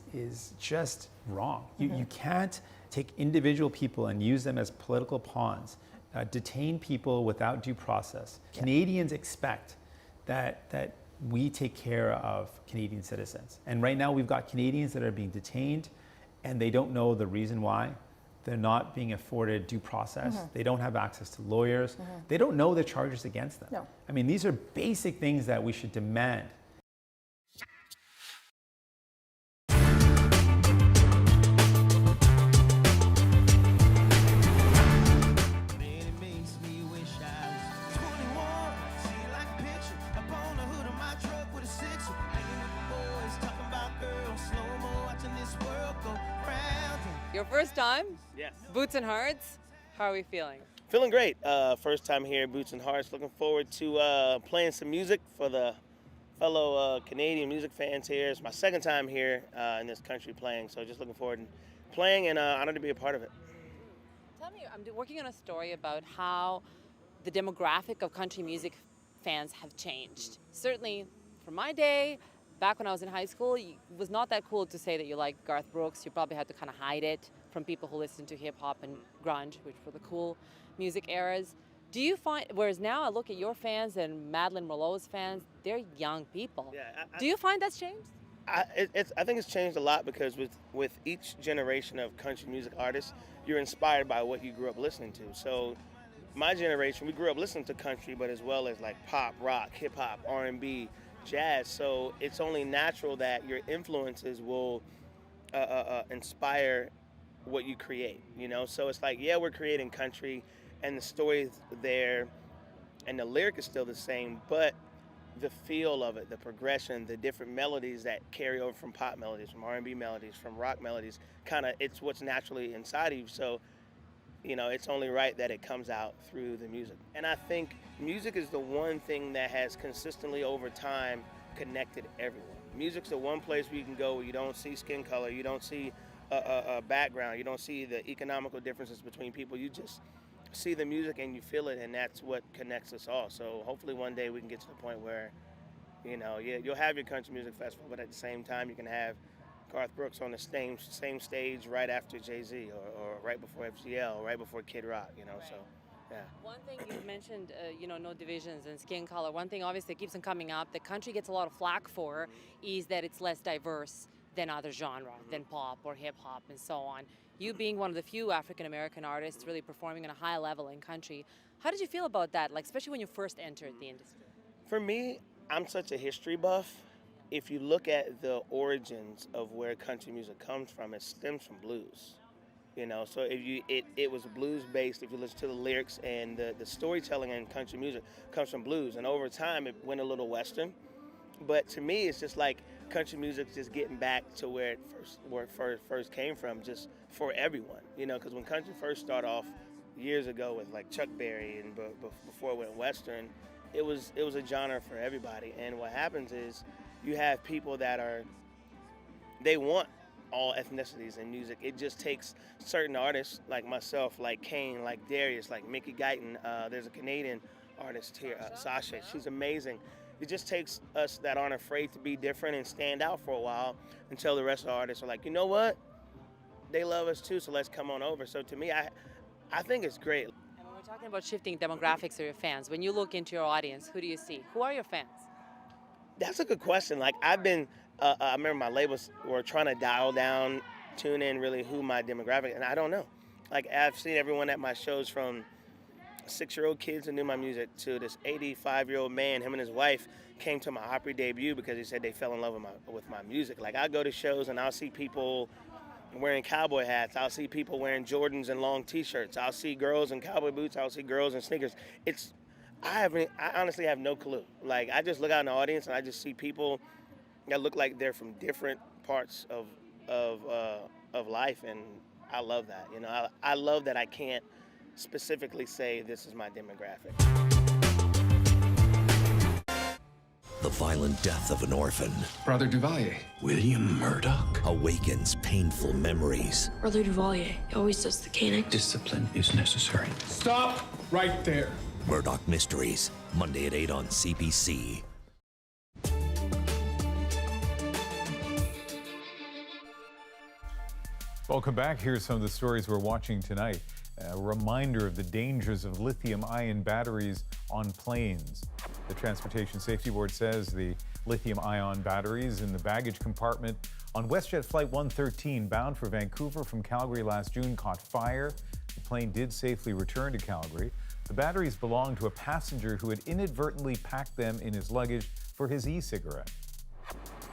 just wrong. You can't take individual people and use them as political pawns, detain people without due process. Yeah. Canadians expect that we take care of Canadian citizens. And right now we've got Canadians that are being detained and they don't know the reason why. They're not being afforded due process. They don't have access to lawyers. They don't know the charges against them. No. I mean, these are basic things that we should demand. Your first time? Yes. Boots and Hearts? How are we feeling? Feeling great. First time here, Boots and Hearts. Looking forward to playing some music for the fellow Canadian music fans here. It's my second time here in this country playing, so just looking forward to playing and honored to be a part of it. Tell me, I'm working on a story about how the demographic of country music fans have changed. Certainly from my day, back when I was in high school, it was not that cool to say that you like Garth Brooks. You probably had to kind of hide it from people who listened to hip-hop and grunge, which were the cool music eras. Do you find, whereas now I look at your fans and Madeline Merlot's fans, they're young people. Yeah, do you find that's changed? I think it's changed a lot because with each generation of country music artists, you're inspired by what you grew up listening to. So my generation, we grew up listening to country, but as well as like pop, rock, hip hop, R&B, jazz. So it's only natural that your influences will inspire what you create, you know? So it's like, yeah, we're creating country and the story's there and the lyric is still the same, but the feel of it, the progression, the different melodies that carry over from pop melodies, from R&B melodies, from rock melodies, it's what's naturally inside of you. So, you know, it's only right that it comes out through the music. And I think music is the one thing that has consistently over time connected everyone. Music's the one place where you can go where you don't see skin color, you don't see a background, you don't see the economical differences between people. You just see the music and you feel it, and that's what connects us all. So hopefully one day we can get to the point where, you know, you'll have your country music festival, but at the same time you can have Garth Brooks on the same stage right after Jay-Z or right before FGL, or right before Kid Rock, you know, so, yeah. One thing you mentioned, you know, no divisions and skin color. One thing obviously that keeps on coming up, the country gets a lot of flack for, is that it's less diverse than other genre, than pop or hip hop and so on. You being one of the few African-American artists really performing on a high level in country, how did you feel about that, like especially when you first entered the industry? For me, I'm such a history buff. If you look at the origins of where country music comes from, it stems from blues. You know, so it was blues based. If you listen to the lyrics and the storytelling in country music comes from blues, and over time it went a little western. But to me, it's just like country music just getting back to where it first came from, just for everyone. You know, because when country first started off years ago with like Chuck Berry and before it went western, it was a genre for everybody. And what happens is you have people that they want all ethnicities in music. It just takes certain artists like myself, like Kane, like Darius, like Mickey Guyton. There's a Canadian artist here, Sasha. She's amazing. It just takes us that aren't afraid to be different and stand out for a while until the rest of the artists are like, you know what? They love us too, so let's come on over. So to me, I think it's great. And when we're talking about shifting demographics of your fans, when you look into your audience, who do you see? Who are your fans? That's a good question. Like I remember my labels were trying to tune in really who my demographic, and I don't know. Like I've seen everyone at my shows from 6-year-old kids who knew my music to this 85-year-old man. Him and his wife came to my Opry debut because he said they fell in love with my music. Like I go to shows and I'll see people wearing cowboy hats. I'll see people wearing Jordans and long T-shirts. I'll see girls in cowboy boots. I'll see girls in sneakers. I honestly have no clue. Like I just look out in the audience and I just see people that look like they're from different parts of life, and I love that. You know, I love that I can't specifically say this is my demographic. The violent death of an orphan. Brother Duvalier. William Murdoch awakens painful memories. Brother Duvalier, he always does the caning. Discipline is necessary. Stop right there. Murdoch Mysteries, Monday at 8 on CBC. Welcome back. Here's some of the stories we're watching tonight. A reminder of the dangers of lithium-ion batteries on planes. The Transportation Safety Board says the lithium-ion batteries in the baggage compartment on WestJet Flight 113 bound for Vancouver from Calgary last June caught fire. The plane did safely return to Calgary. The batteries belonged to a passenger who had inadvertently packed them in his luggage for his e-cigarette.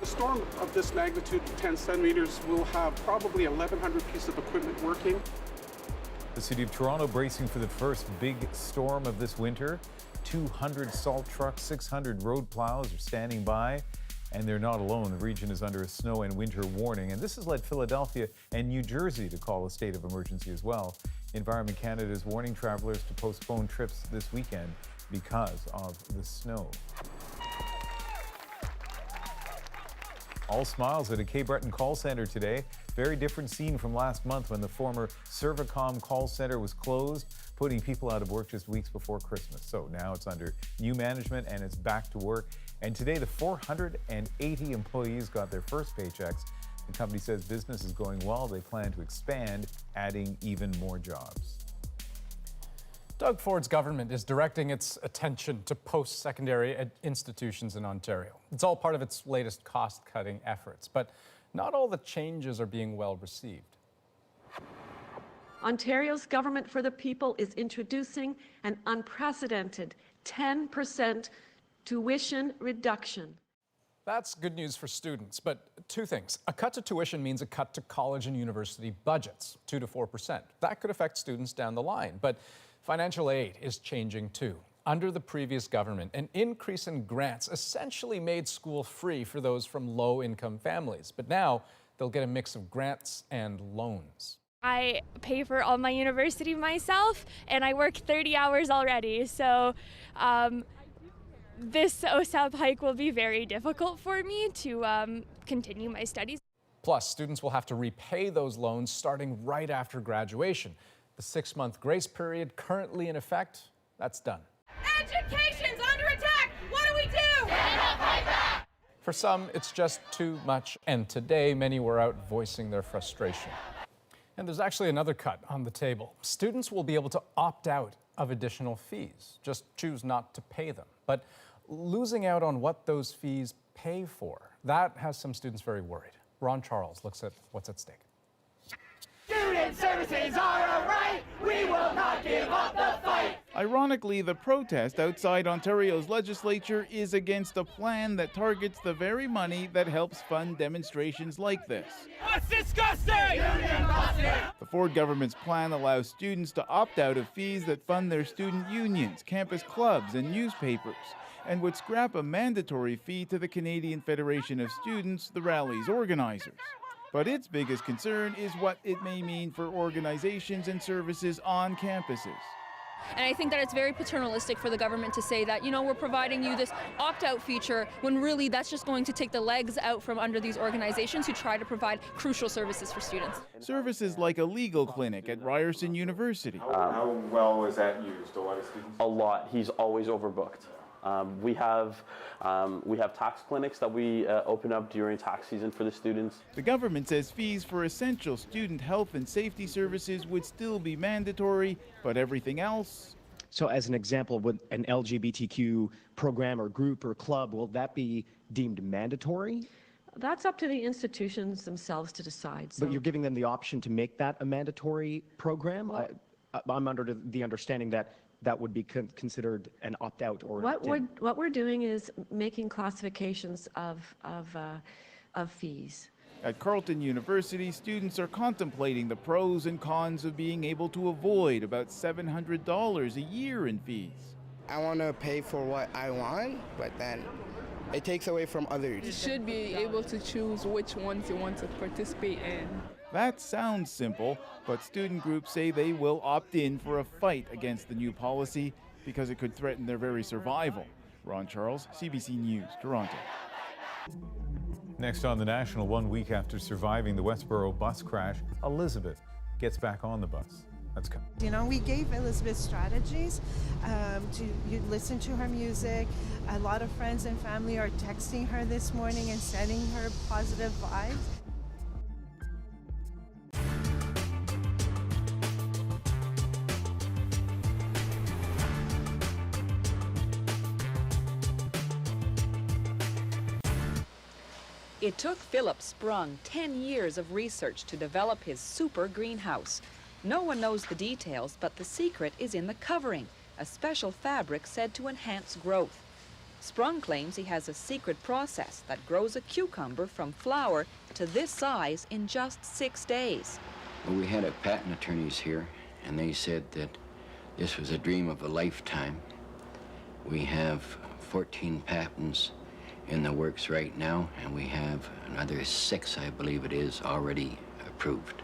A storm of this magnitude, 10 centimeters, will have probably 1,100 pieces of equipment working. The City of Toronto bracing for the first big storm of this winter. 200 salt trucks, 600 road plows are standing by, and they're not alone. The region is under a snow and winter warning, and this has led Philadelphia and New Jersey to call a state of emergency as well. Environment Canada is warning travelers to postpone trips this weekend because of the snow. All smiles at a Cape Breton call center today. Very different scene from last month when the former Servicom call center was closed, putting people out of work just weeks before Christmas. So now it's under new management and it's back to work. And today the 480 employees got their first paychecks. The company says business is going well. They plan to expand, adding even more jobs. Doug Ford's government is directing its attention to post-secondary institutions in Ontario. It's all part of its latest cost-cutting efforts, but not all the changes are being well received. Ontario's Government for the People is introducing an unprecedented 10% tuition reduction. That's good news for students, but two things. A cut to tuition means a cut to college and university budgets, 2 to 4%. That could affect students down the line, but financial aid is changing too. Under the previous government, an increase in grants essentially made school free for those from low-income families, but now they'll get a mix of grants and loans. I pay for all my university myself, and I work 30 hours already, so this OSAP hike will be very difficult for me to continue my studies. Plus, students will have to repay those loans starting right after graduation. The 6-month grace period currently in effect, that's done. Education's under attack! What do we do? Stand up, fight back! For some, it's just too much, and today many were out voicing their frustration. And there's actually another cut on the table. Students will be able to opt out of additional fees, just choose not to pay them. But losing out on what those fees pay for, that has some students very worried. Ron Charles looks at what's at stake. Student services are a right! We will not give up the fight! Ironically, the protest outside Ontario's legislature is against a plan that targets the very money that helps fund demonstrations like this. That's disgusting! The Ford government's plan allows students to opt out of fees that fund their student unions, campus clubs, and newspapers, and would scrap a mandatory fee to the Canadian Federation of Students, the rally's organizers. But its biggest concern is what it may mean for organizations and services on campuses. And I think that it's very paternalistic for the government to say that, you know, we're providing you this opt-out feature when really that's just going to take the legs out from under these organizations who try to provide crucial services for students. Services like a legal clinic at Ryerson University. How well is that used? A lot of students? A lot. He's always overbooked. We have tax clinics that we open up during tax season for the students. The government says fees for essential student health and safety services would still be mandatory, but everything else. So as an example, would an LGBTQ program or group or club, will that be deemed mandatory? That's up to the institutions themselves to decide. But you're giving them the option to make that a mandatory program? Well, I'm under the understanding that that would be considered an opt-out or what we're doing is making classifications of fees. At Carleton University, students are contemplating the pros and cons of being able to avoid about $700 a year in fees. I want to pay for what I want, but then it takes away from others. You should be able to choose which ones you want to participate in. That sounds simple, but student groups say they will opt in for a fight against the new policy because it could threaten their very survival. Ron Charles, CBC News, Toronto. Next on The National, 1 week after surviving the Westboro bus crash, Elizabeth gets back on the bus. Let's go. You know, we gave Elizabeth strategies you listen to her music. A lot of friends and family are texting her this morning and sending her positive vibes. It took Philip Sprung 10 years of research to develop his super greenhouse. No one knows the details, but the secret is in the covering, a special fabric said to enhance growth. Sprung claims he has a secret process that grows a cucumber from flower to this size in just 6 days. Well, we had a patent attorneys here, and they said that this was a dream of a lifetime. We have 14 patents in the works right now, and we have another 6, I believe it is, already approved.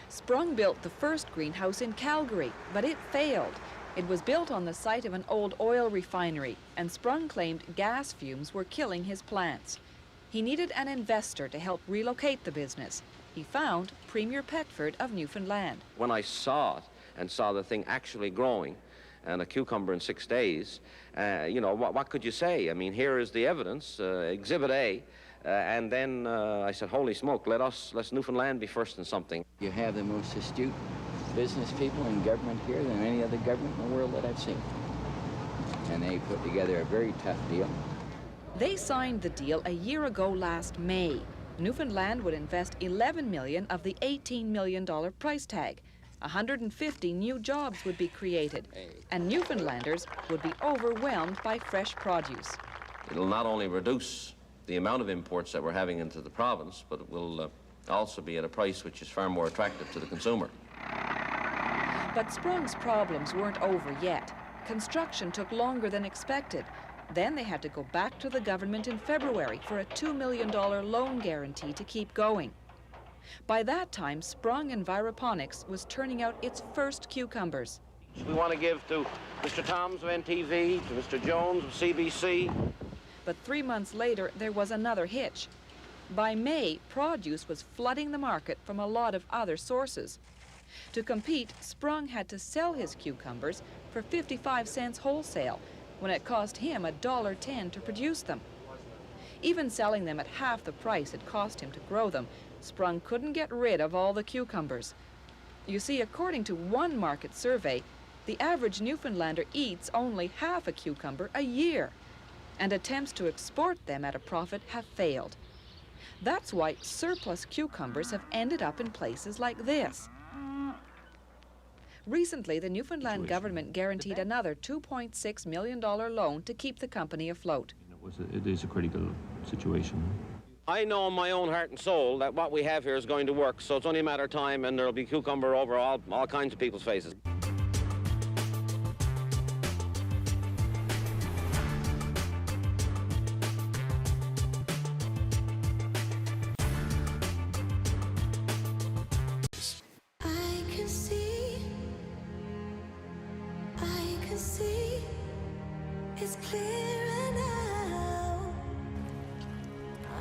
Sprung built the first greenhouse in Calgary, but it failed. It was built on the site of an old oil refinery, and Sprung claimed gas fumes were killing his plants. He needed an investor to help relocate the business. He found Premier Petford of Newfoundland. When I saw it and saw the thing actually growing, and a cucumber in 6 days, you know, what could you say? I mean, here is the evidence, Exhibit A, and then I said, holy smoke, let's Newfoundland be first in something. You have the most astute business people in government here than any other government in the world that I've seen. And they put together a very tough deal. They signed the deal a year ago last May. Newfoundland would invest $11 million of the $18 million price tag. 150 new jobs would be created, and Newfoundlanders would be overwhelmed by fresh produce. It'll not only reduce the amount of imports that we're having into the province, but it will also be at a price which is far more attractive to the consumer. But Sprung's problems weren't over yet. Construction took longer than expected. Then they had to go back to the government in February for a $2 million loan guarantee to keep going. By that time, Sprung Enviroponics was turning out its first cucumbers. We want to give to Mr. Toms of NTV, to Mr. Jones of CBC. But 3 months later, there was another hitch. By May, produce was flooding the market from a lot of other sources. To compete, Sprung had to sell his cucumbers for 55 cents wholesale, when it cost him $1.10 to produce them. Even selling them at half the price it cost him to grow them, Sprung couldn't get rid of all the cucumbers. You see, according to one market survey, the average Newfoundlander eats only half a cucumber a year, and attempts to export them at a profit have failed. That's why surplus cucumbers have ended up in places like this. Recently, the Newfoundland government guaranteed another $2.6 million loan to keep the company afloat. It is a critical situation. I know in my own heart and soul that what we have here is going to work, so it's only a matter of time, and there'll be cucumber over all kinds of people's faces. It's clearer now.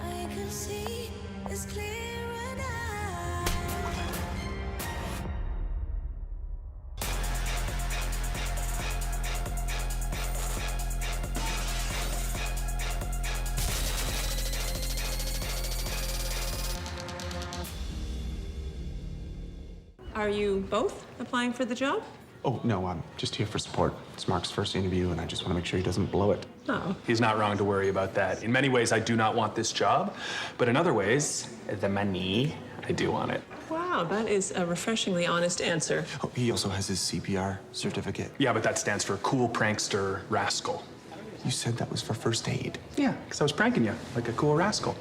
I can see it's clearer now. Are you both applying for the job? Oh, no, I'm just here for support. It's Mark's first interview, and I just want to make sure he doesn't blow it. Oh. He's not wrong to worry about that. In many ways, I do not want this job, but in other ways, the money, I do want it. Wow, that is a refreshingly honest answer. Oh, he also has his CPR certificate. Yeah, but that stands for cool prankster rascal. You said that was for first aid. Yeah, because I was pranking you like a cool rascal.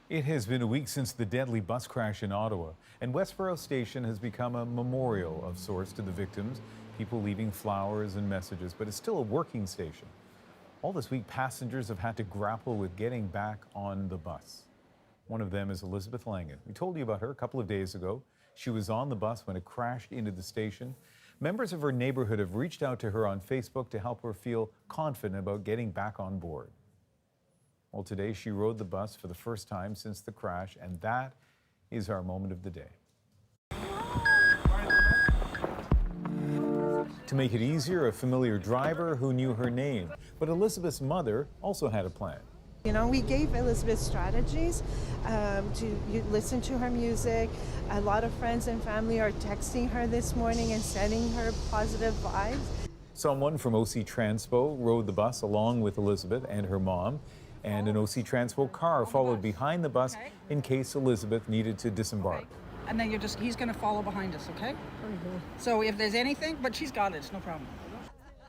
It has been a week since the deadly bus crash in Ottawa, and Westboro Station has become a memorial of sorts to the victims, people leaving flowers and messages, but it's still a working station. All this week, passengers have had to grapple with getting back on the bus. One of them is Elizabeth Langan. We told you about her a couple of days ago. She was on the bus when it crashed into the station. Members of her neighborhood have reached out to her on Facebook to help her feel confident about getting back on board. Well, today she rode the bus for the first time since the crash, and that is our moment of the day. To make it easier, a familiar driver who knew her name. But Elizabeth's mother also had a plan. You know, we gave Elizabeth strategies to listen to her music. A lot of friends and family are texting her this morning and sending her positive vibes. Someone from OC Transpo rode the bus along with Elizabeth and her mom, and an OC Transpo car followed behind the bus in case Elizabeth needed to disembark. And then he's going to follow behind us, okay? So if there's anything, but she's got it, it's no problem.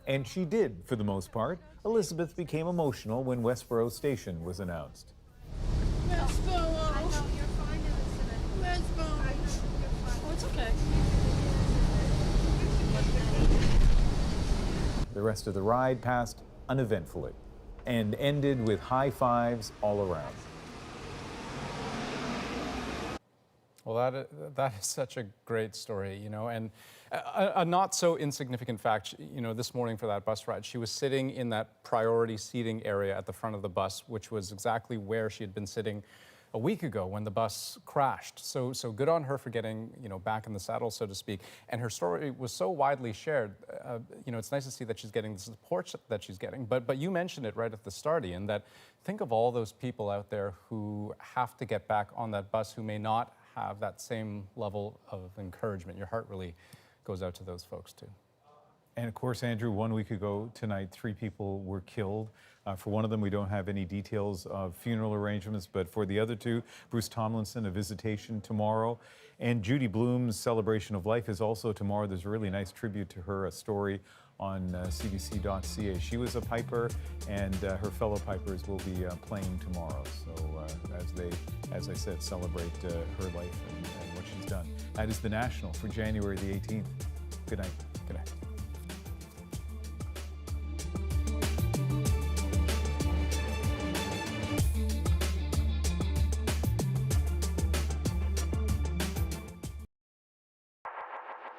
And she did, for the most part. Elizabeth became emotional when Westboro Station was announced. Westboro. I know, you're fine, Elizabeth. Westboro. Oh, it's okay. The rest of the ride passed uneventfully and ended with high fives all around. Well, that is such a great story, you know, and a not so insignificant fact, you know, this morning for that bus ride, she was sitting in that priority seating area at the front of the bus, which was exactly where she had been sitting a week ago when the bus crashed. So good on her for getting, back in the saddle, so to speak. And her story was so widely shared. It's nice to see that she's getting the support that she's getting. But you mentioned it right at the start, Ian, that think of all those people out there who have to get back on that bus who may not have that same level of encouragement. Your heart really goes out to those folks too. And of course, Andrew, 1 week ago tonight, 3 people were killed. For one of them, we don't have any details of funeral arrangements, but for the other 2, Bruce Tomlinson, a visitation tomorrow. And Judy Bloom's celebration of life is also tomorrow. There's a really nice tribute to her, a story on cbc.ca. She was a piper, and her fellow pipers will be playing tomorrow. So as they, as I said, celebrate her life and what she's done. That is The National for January the 18th. Good night.